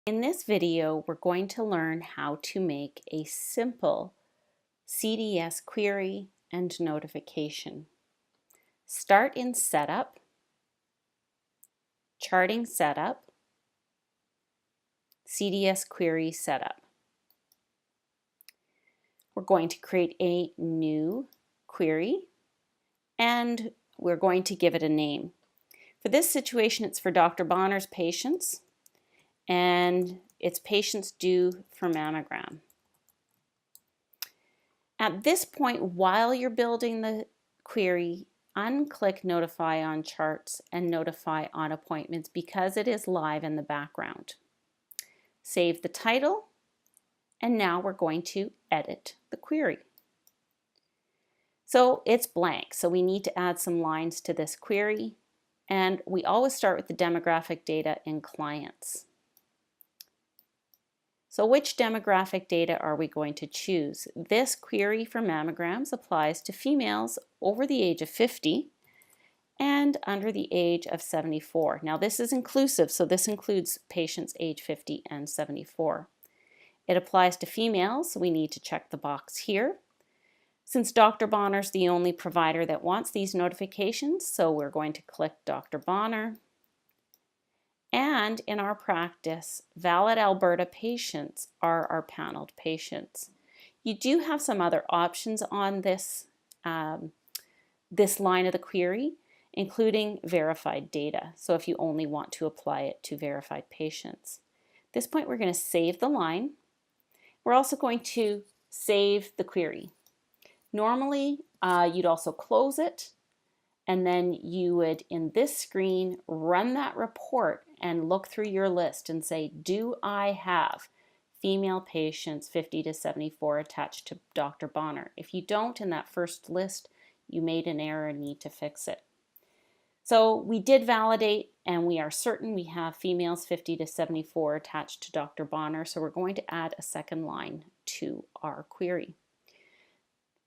In this video, we're going to learn how to make a simple CDS query and notification. Start in Setup, Charting Setup, CDS Query Setup. We're going to create a new query and we're going to give it a name. For this situation, it's for Dr. Bonner's patients, and it's patients due for mammogram. At this point, while you're building the query, unclick Notify on Charts and Notify on Appointments because it is live in the background. Save the title, and now we're going to edit the query. So it's blank, so we need to add some lines to this query, and we always start with the demographic data in clients. So which demographic data are we going to choose? This query for mammograms applies to females over the age of 50 and under the age of 74. Now this is inclusive, so this includes patients age 50 and 74. It applies to females, so we need to check the box here. Since Dr. Bonner's the only provider that wants these notifications, so we're going to click Dr. Bonner. And in our practice, valid Alberta patients are our paneled patients. You do have some other options on this, this line of the query, including verified data. So if you only want to apply it to verified patients. At this point, we're going to save the line. We're also going to save the query. Normally, you'd also close it, and then you would, in this screen, run that report and look through your list and say, do I have female patients 50 to 74 attached to Dr. Bonner? If you don't in that first list, you made an error and need to fix it. So we did validate, and we are certain we have females 50 to 74 attached to Dr. Bonner, so we're going to add a second line to our query.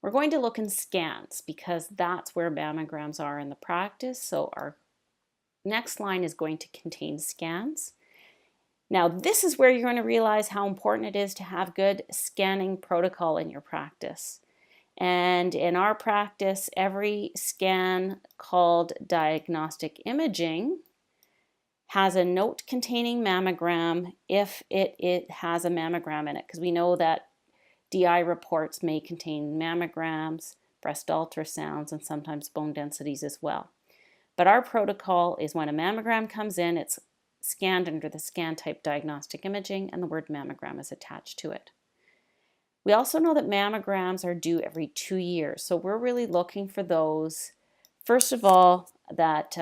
We're going to look in scans because that's where mammograms are in the practice. So our next line is going to contain scans. Now this is where you're going to realize how important it is to have good scanning protocol in your practice. And in our practice, every scan called diagnostic imaging has a note containing mammogram if it has a mammogram in it, because we know that DI reports may contain mammograms, breast ultrasounds, and sometimes bone densities as well. But our protocol is when a mammogram comes in, it's scanned under the scan type diagnostic imaging, and the word mammogram is attached to it. We also know that mammograms are due every 2 years, so we're really looking for those, first of all, that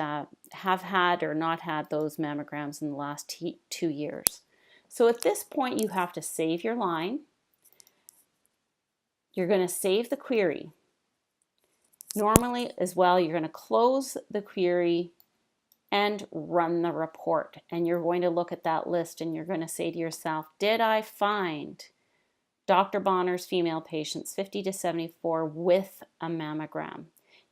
have had or not had those mammograms in the last 2 years. So at this point, you have to save your line. You're going to save the query. Normally as well, you're going to close the query and run the report. And you're going to look at that list and you're going to say to yourself, did I find Dr. Bonner's female patients 50 to 74 with a mammogram?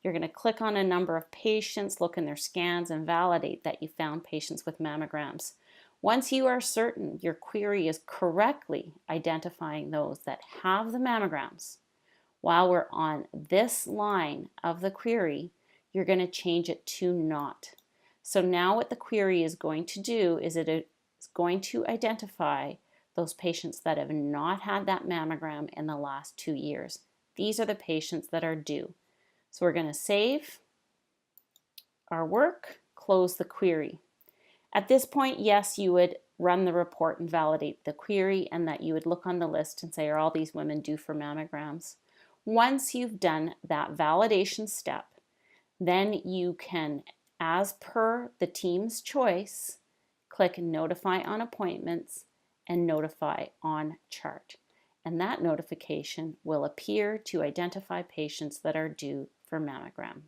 You're going to click on a number of patients, look in their scans, and validate that you found patients with mammograms. Once you are certain your query is correctly identifying those that have the mammograms, while we're on this line of the query, you're going to change it to not. So now what the query is going to do is it is going to identify those patients that have not had that mammogram in the last 2 years. These are the patients that are due. So we're going to save our work, close the query. At this point, yes, you would run the report and validate the query, and that you would look on the list and say, are all these women due for mammograms? Once you've done that validation step, then you can, as per the team's choice, click Notify on Appointments and Notify on Chart. And that notification will appear to identify patients that are due for mammogram.